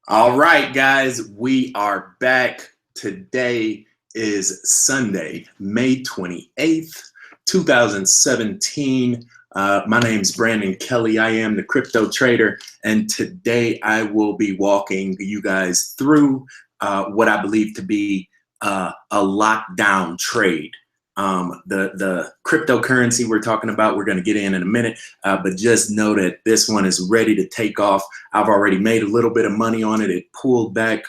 All right, guys, we are back. Today is Sunday, May 28th, 2017. My name is Brandon Kelly. I am the crypto trader, and today I will be walking you guys through what I believe to be a lockdown trade. The cryptocurrency we're talking about, we're going to get in a minute, but just know that this one is ready to take off. I've already made a little bit of money on it. It pulled back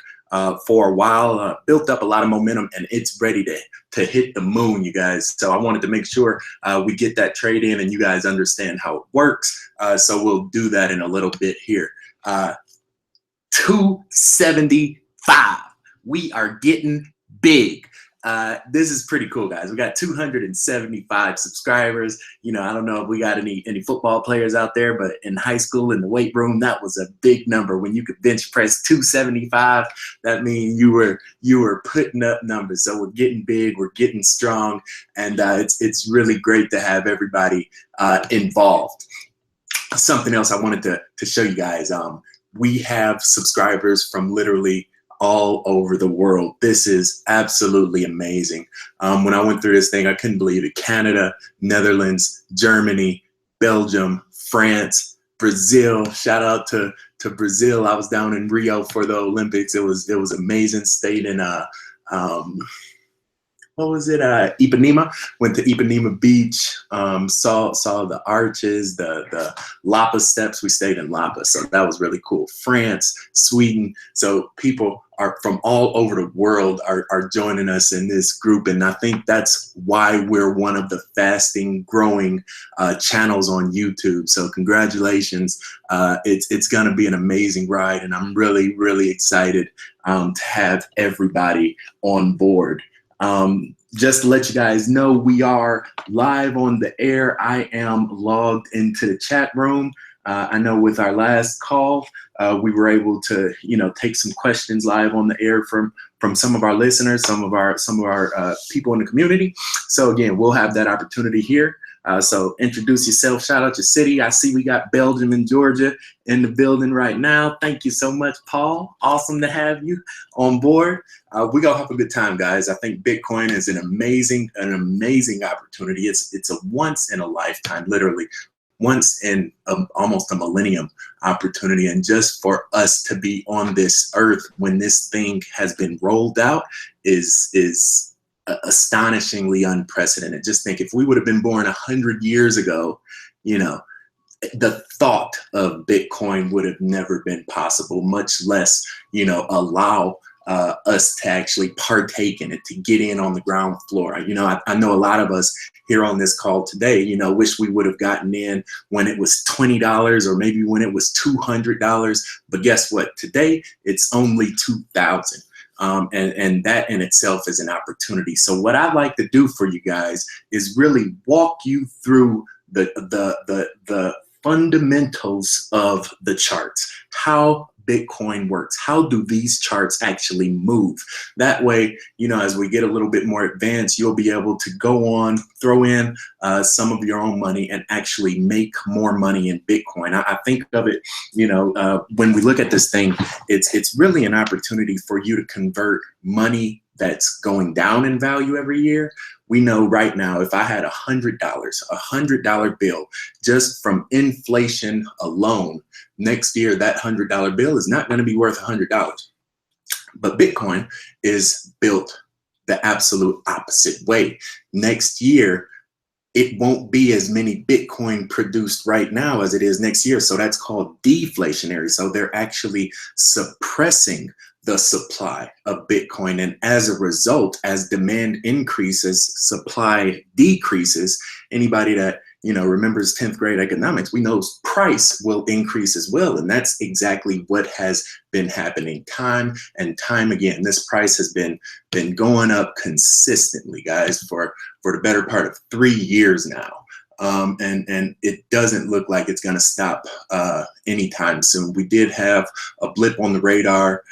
for a while, built up a lot of momentum, and it's ready to hit the moon, you guys. So I wanted to make sure we get that trade in and you guys understand how it works. So we'll do that in a little bit here. 275. We are getting big. This is pretty cool, guys. We got 275 subscribers. You know, I don't know if we got any football players out there, but in high school in the weight room, that was a big number. When you could bench press 275, that means you were putting up numbers. So we're getting big, we're getting strong, and it's really great to have everybody involved. Something else I wanted to show you guys. We have subscribers from literally all over the world. This is absolutely amazing. When I went through this thing, I couldn't believe it. Canada, Netherlands, Germany, Belgium, France, Brazil. Shout out to Brazil. I was down in Rio for the Olympics. It was amazing. Stayed in what was it? Ipanema. Went to Ipanema Beach. Saw the arches, the Lapa steps. We stayed in Lapa, so that was really cool. France, Sweden. So people are from all over the world are joining us in this group, and I think that's why we're one of the fasting growing channels on YouTube. So congratulations. It's gonna be an amazing ride, and I'm really excited to have everybody on board. Just to let you guys know, we are live on the air. I am logged into the chat room. I know with our last call, we were able to, take some questions live on the air from some of our listeners, some of our people in the community. So again, we'll have that opportunity here. So introduce yourself, shout out your city. I see we got Belgium and Georgia in the building right now. Thank you so much, Paul. Awesome to have you on board. We're gonna have a good time, guys. I think Bitcoin is an amazing opportunity. It's a once in a lifetime, literally once in almost a millennium opportunity. And just for us to be on this earth when this thing has been rolled out is astonishingly unprecedented. Just think, if we would have been born 100 years ago, the thought of Bitcoin would have never been possible, much less, allow us to actually partake in it, to get in on the ground floor. I know a lot of us here on this call today, wish we would have gotten in when it was $20 or maybe when it was $200. But guess what? Today, it's only $2,000. And that in itself is an opportunity. So what I'd like to do for you guys is really walk you through the fundamentals of the charts, how Bitcoin works. How do these charts actually move? That way, as we get a little bit more advanced, you'll be able to go on, throw in some of your own money and actually make more money in Bitcoin. I think of it, when we look at this thing, it's really an opportunity for you to convert money that's going down in value every year. We know right now, if I had $100 bill, just from inflation alone, next year, that $100 bill is not going to be worth $100. But Bitcoin is built the absolute opposite way. Next year, it won't be as many Bitcoin produced right now as it is next year. So that's called deflationary. So they're actually suppressing the supply of Bitcoin. And as a result, as demand increases, supply decreases. Anybody that remembers 10th grade economics, we know price will increase as well. And that's exactly what has been happening time and time again. This price has been going up consistently, guys, for the better part of 3 years now. And it doesn't look like it's going to stop anytime soon. We did have a blip on the radar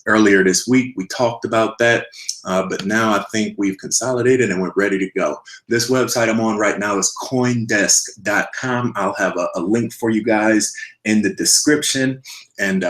earlier this week. We talked about that, but now I think we've consolidated and we're ready to go. This website I'm on right now is coindesk.com. I'll have a link for you guys in the description. And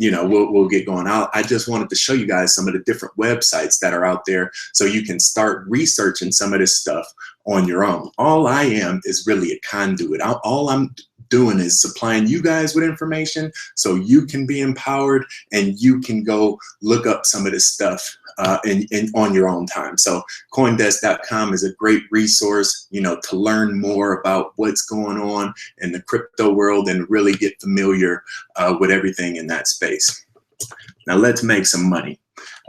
we'll get going. I just wanted to show you guys some of the different websites that are out there so you can start researching some of this stuff on your own. All I am is really a conduit. All I'm doing is supplying you guys with information so you can be empowered and you can go look up some of this stuff on your own time. So Coindesk.com is a great resource, to learn more about what's going on in the crypto world and really get familiar with everything in that space. Now let's make some money.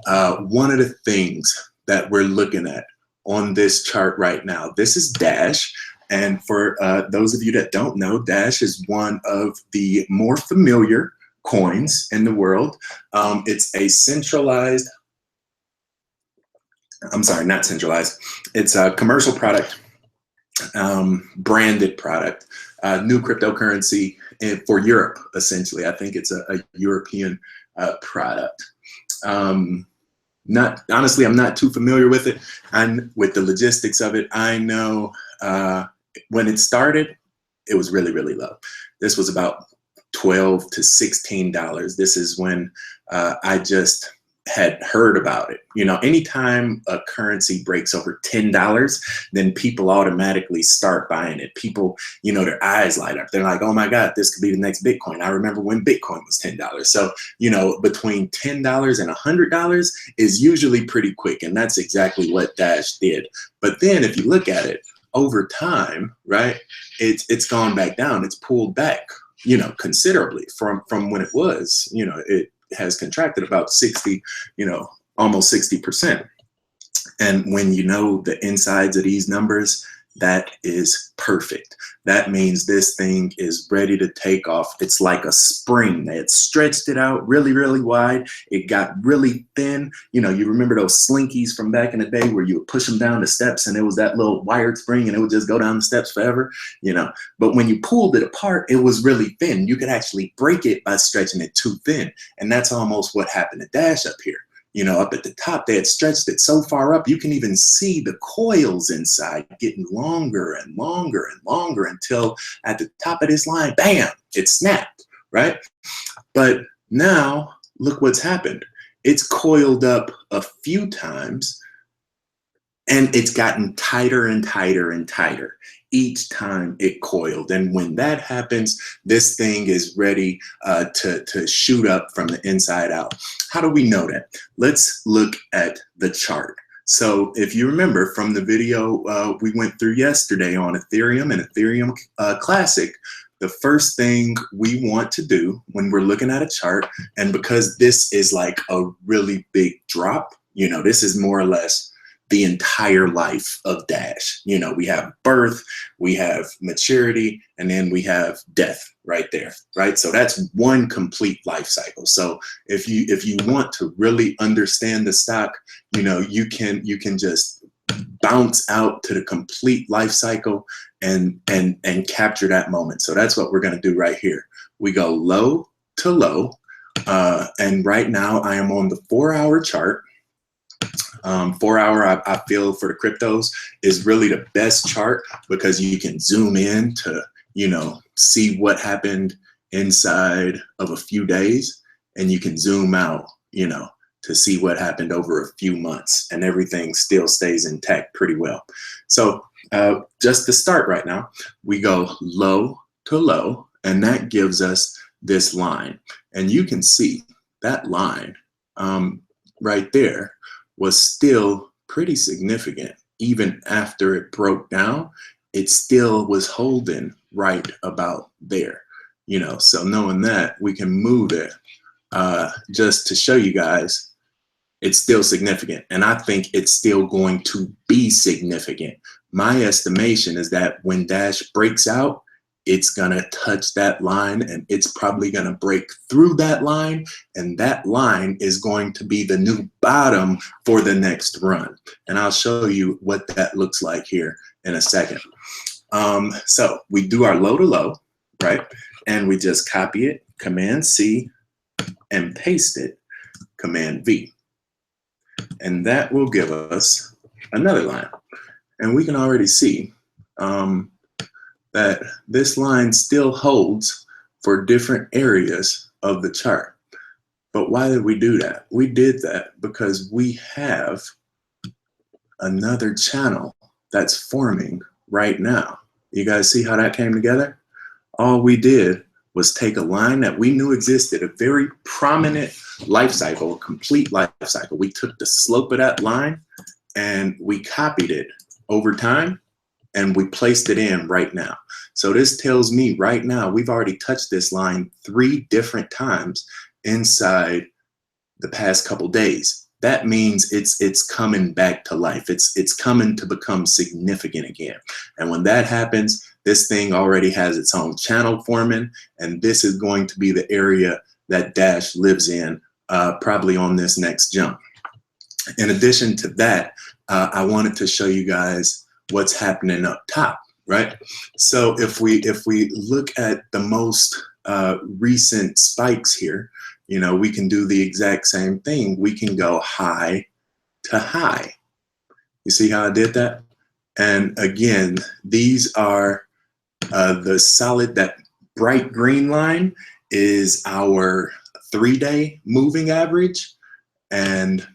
One of the things that we're looking at on this chart right now, this is Dash. And for those of you that don't know, Dash is one of the more familiar coins in the world. It's a centralized, I'm sorry, not centralized. It's a commercial product, branded product, new cryptocurrency for Europe, essentially. I think it's a European product. Honestly, I'm not too familiar with it. And with the logistics of it, I know when it started, it was really, really low. This was about $12 to $16. This is when I just had heard about it. Anytime a currency breaks over $10, then people automatically start buying it. People, their eyes light up. They're like, oh my God, this could be the next Bitcoin. I remember when Bitcoin was $10. So, between $10 and $100 is usually pretty quick. And that's exactly what Dash did. But then if you look at it over time, right, it's gone back down. It's pulled back, considerably from when it was, it has contracted about 60, almost 60%. And when you know the insides of these numbers, that is perfect. That means this thing is ready to take off. It's like a spring. They had stretched it out really, really wide. It got really thin. You remember those slinkies from back in the day where you would push them down the steps and it was that little wired spring and it would just go down the steps forever, But when you pulled it apart, it was really thin. You could actually break it by stretching it too thin. And that's almost what happened to Dash up here. Up at the top, they had stretched it so far up, you can even see the coils inside getting longer and longer and longer until at the top of this line, bam, it snapped, right? But now, look what's happened. It's coiled up a few times and it's gotten tighter and tighter and tighter each time it coiled. And when that happens, this thing is ready to shoot up from the inside out. How do we know that? Let's look at the chart. So if you remember from the video we went through yesterday on Ethereum and Ethereum Classic, the first thing we want to do when we're looking at a chart, and because this is like a really big drop, this is more or less the entire life of Dash. We have birth, we have maturity, and then we have death right there, right? So that's one complete life cycle. So if you want to really understand the stock, you can just bounce out to the complete life cycle and capture that moment. So that's what we're going to do right here. We go low to low, and right now I am on the 4-hour chart. 4-hour, I feel for the cryptos is really the best chart because you can zoom in to, see what happened inside of a few days, and you can zoom out, to see what happened over a few months, and everything still stays intact pretty well. So just to start right now, we go low to low, and that gives us this line. And you can see that line right there was still pretty significant. Even after it broke down, it still was holding right about there. So knowing that, we can move it just to show you guys it's still significant. And I think it's still going to be significant. My estimation is that when Dash breaks out, it's gonna touch that line and it's probably gonna break through that line, and that line is going to be the new bottom for the next run. And I'll show you what that looks like here in a second. So we do our low to low, right? And we just copy it, Command C, and paste it, Command V. And that will give us another line. And we can already see that this line still holds for different areas of the chart. But why did we do that? We did that because we have another channel that's forming right now. You guys see how that came together? All we did was take a line that we knew existed, a very prominent life cycle, a complete life cycle. We took the slope of that line and we copied it over time and we placed it in right now. So this tells me right now, we've already touched this line 3 different times inside the past couple days. That means it's coming back to life. It's coming to become significant again. And when that happens, this thing already has its own channel forming, and this is going to be the area that Dash lives in, probably on this next jump. In addition to that, I wanted to show you guys what's happening up top, right? So if we look at the most recent spikes here, you know, we can do the exact same thing. We can go high to high. You see how I did that? And again, these are the solid, that bright green line is our 3-day moving average. And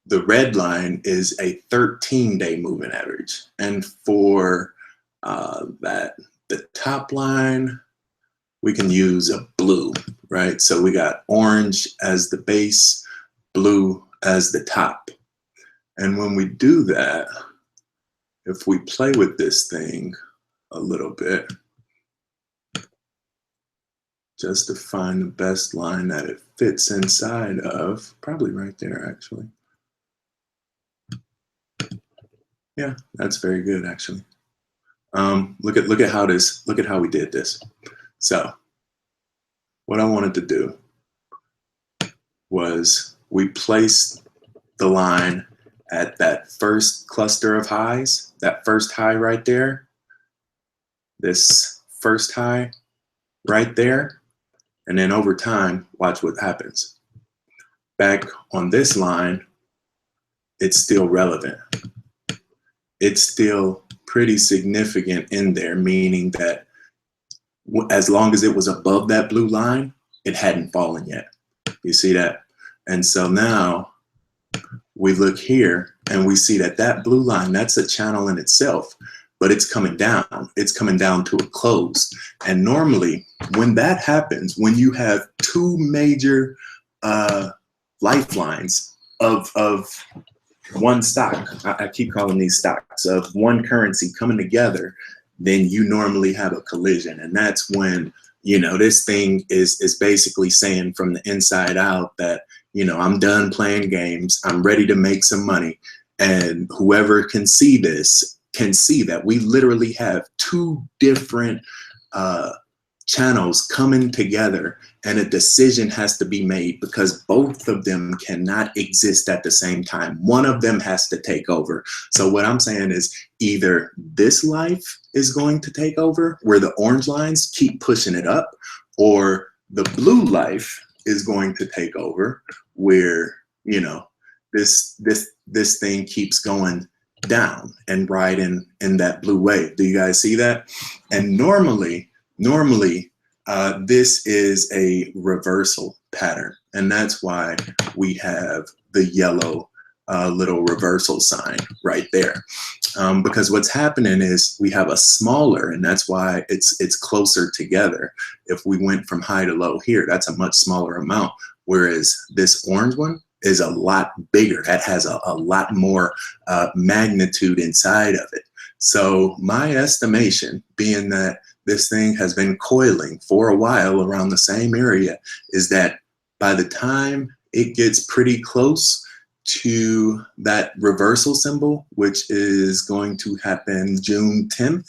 the red line is a 13-day moving average. And for the top line, we can use a blue, right? So we got orange as the base, blue as the top. And when we do that, if we play with this thing a little bit, just to find the best line that it fits inside of, probably right there, actually. Yeah, that's very good, actually. Look at how we did this. So what I wanted to do was we placed the line at that first cluster of highs, that first high right there, this first high right there, and then over time, watch what happens. Back on this line, it's still relevant. It's still pretty significant in there, meaning that as long as it was above that blue line, it hadn't fallen yet. You see that? And so now we look here and we see that that blue line, that's a channel in itself, but it's coming down. It's coming down to a close. And normally when that happens, when you have 2 major lifelines of one stock, I keep calling these stocks, of one currency coming together, then you normally have a collision. And that's when, you know, this thing is basically saying from the inside out that, you know, I'm done playing games. I'm ready to make some money. And whoever can see this can see that we literally have 2 different channels coming together, and a decision has to be made because both of them cannot exist at the same time. One of them has to take over. So what I'm saying is either this life is going to take over where the orange lines keep pushing it up, or the blue life is going to take over where, you know, this thing keeps going down and riding in that blue wave. Do you guys see that? And normally this is a reversal pattern, and that's why we have the yellow little reversal sign right there, because what's happening is we have a smaller, and that's why it's closer together. If we went from high to low here, that's a much smaller amount, whereas this orange one is a lot bigger. That has a lot more magnitude inside of it. So my estimation, being that this thing has been coiling for a while around the same area, is that by the time it gets pretty close to that reversal symbol, which is going to happen June 10th,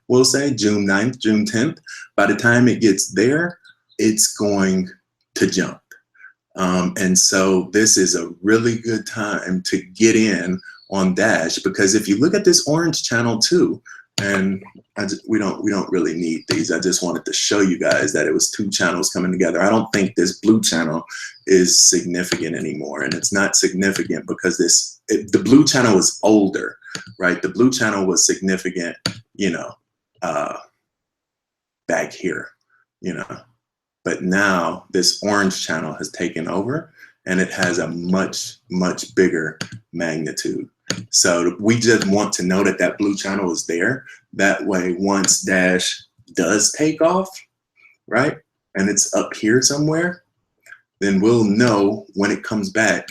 we'll say June 9th, June 10th, by the time it gets there, it's going to jump. And so this is a really good time to get in on Dash, because if you look at this orange channel too, and we don't really need these. I just wanted to show you guys that it was 2 channels coming together. I don't think this blue channel is significant anymore, and it's not significant because the blue channel is older, right? The blue channel was significant, you know, back here, you know. But now this orange channel has taken over, and it has a much, much bigger magnitude. So we just want to know that that blue channel is there. That way, once Dash does take off, right, and it's up here somewhere, then we'll know when it comes back.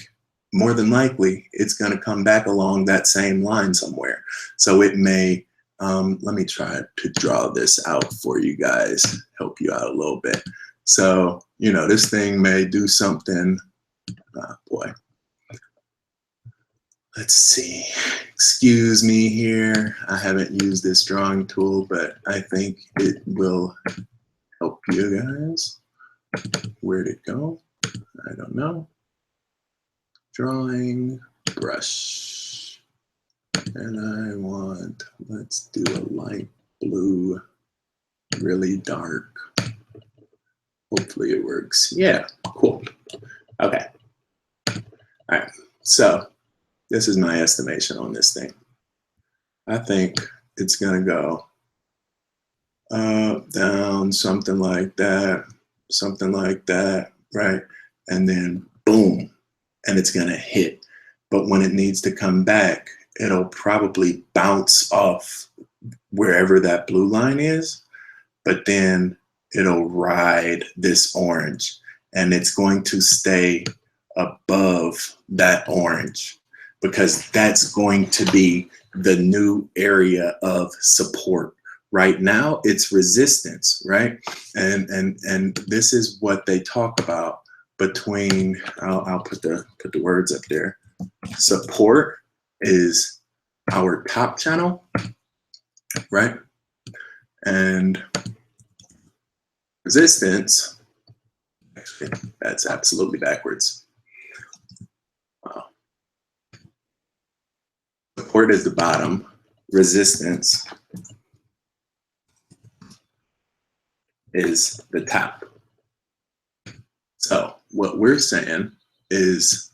More than likely, it's going to come back along that same line somewhere. So it may, let me try to draw this out for you guys, help you out a little bit. So, you know, this thing may do something, boy. Let's see, excuse me here. I haven't used this drawing tool, but I think it will help you guys. Where'd it go? I don't know. Drawing brush. And I want, let's do a light blue, really dark. Hopefully it works. Yeah, cool. Okay. All right. So this is my estimation on this thing. I think it's going to go up, down, something like that, right? And then boom, and it's going to hit. But when it needs to come back, it'll probably bounce off wherever that blue line is, but then it'll ride this orange, and it's going to stay above that orange because that's going to be the new area of support. Right now, it's resistance, right? And this is what they talk about between, I'll put the words up there. Support is our top channel, right? And resistance, actually, that's absolutely backwards. Wow. Support is the bottom, resistance is the top. So what we're saying is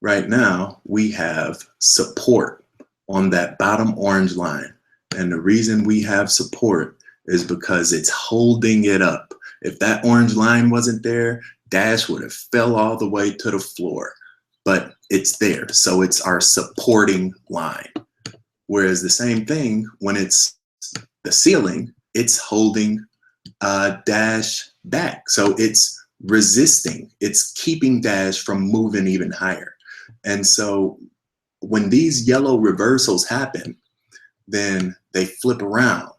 right now we have support on that bottom orange line. And the reason we have support is because it's holding it up. If that orange line wasn't there, Dash would have fell all the way to the floor, but it's there. So it's our supporting line. Whereas the same thing, when it's the ceiling, it's holding Dash back. So it's resisting, it's keeping Dash from moving even higher. And so when these yellow reversals happen, then they flip around.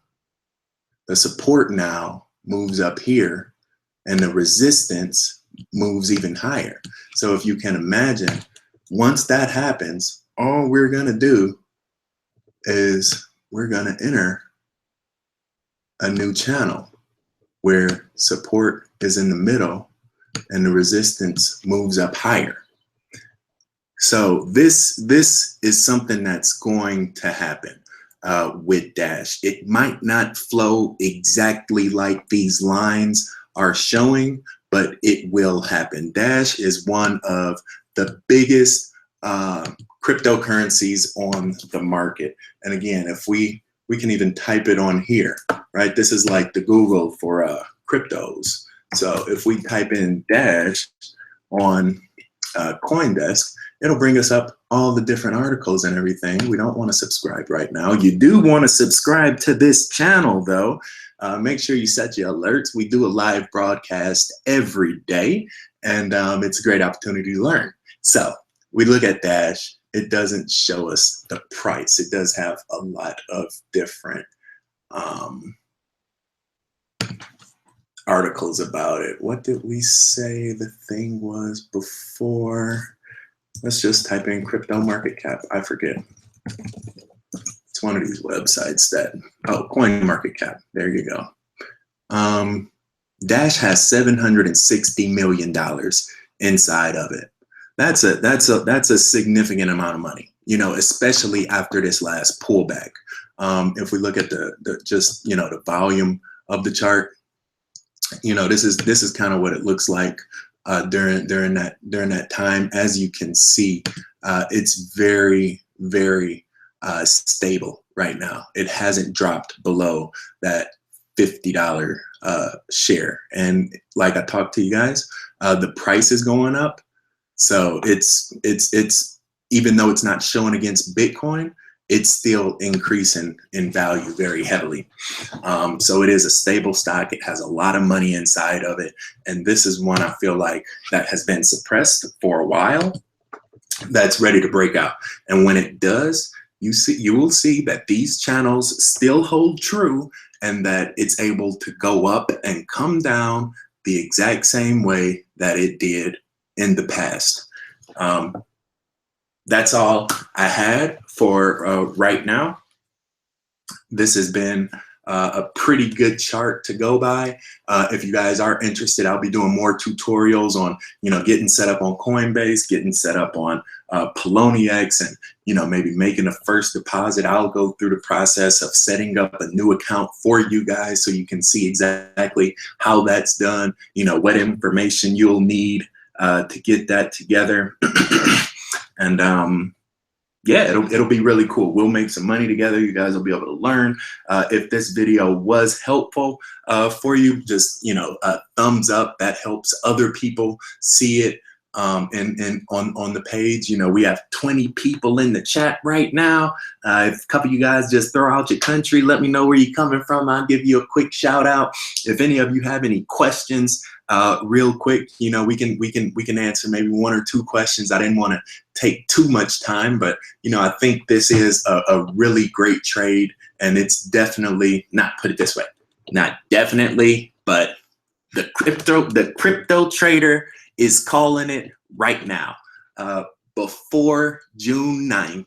The support now moves up here and the resistance moves even higher. So if you can imagine, once that happens, all we're going to do is we're going to enter a new channel where support is in the middle and the resistance moves up higher. So this is something that's going to happen with Dash. It might not flow exactly like these lines are showing, but it will happen. Dash is one of the biggest cryptocurrencies on the market. And again, if we can even type it on here, right? This is like the Google for cryptos. So if we type in Dash on CoinDesk, it'll bring us up all the different articles and everything. We don't want to subscribe right now. You do want to subscribe to this channel though. Make sure you set your alerts. We do a live broadcast every day, and it's a great opportunity to learn. So we look at Dash. It doesn't show us the price. It does have a lot of different articles about it. What did we say the thing was before? Let's just type in crypto market cap. I forget. It's one of these websites that, oh, Coin Market Cap. There you go. Dash has $760 million inside of it. That's a significant amount of money, you know, especially after this last pullback. If we look at the volume of the chart, you know, this is kind of what it looks like during that time. As you can see, it's very, very stable right now. It hasn't dropped below that $50 share. And like I talked to you guys, the price is going up. So it's even though it's not showing against Bitcoin, it's still increasing in value very heavily. So it is a stable stock. It has a lot of money inside of it. And this is one I feel like that has been suppressed for a while, that's ready to break out. And when it does, you will see that these channels still hold true, and that it's able to go up and come down the exact same way that it did in the past. That's all I had for right now. This has been a pretty good chart to go by. If you guys are interested, I'll be doing more tutorials on, getting set up on Coinbase, getting set up on Poloniex, and, maybe making a first deposit. I'll go through the process of setting up a new account for you guys so you can see exactly how that's done, what information you'll need to get that together. And yeah, it'll be really cool. We'll make some money together. You guys will be able to learn. If this video was helpful for you, just a thumbs up. That helps other people see it. And on the page, we have 20 people in the chat right now. If a couple of you guys just throw out your country, let me know where you're coming from. I'll give you a quick shout out. If any of you have any questions, real quick, we can answer maybe 1 or 2 questions. I didn't want to take too much time, but I think this is a really great trade, and it's definitely, not put it this way, not definitely, but the crypto trader is calling it right now. Before June 9th,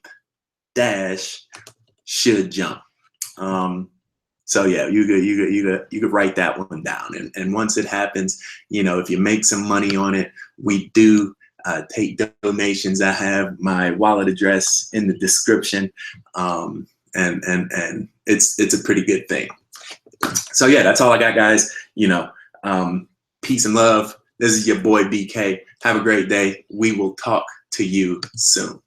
Dash should jump. So yeah, you could write that one down. And once it happens, if you make some money on it, we do take donations. I have my wallet address in the description, and it's a pretty good thing. So yeah, that's all I got, guys. Peace and love. This is your boy BK. Have a great day. We will talk to you soon.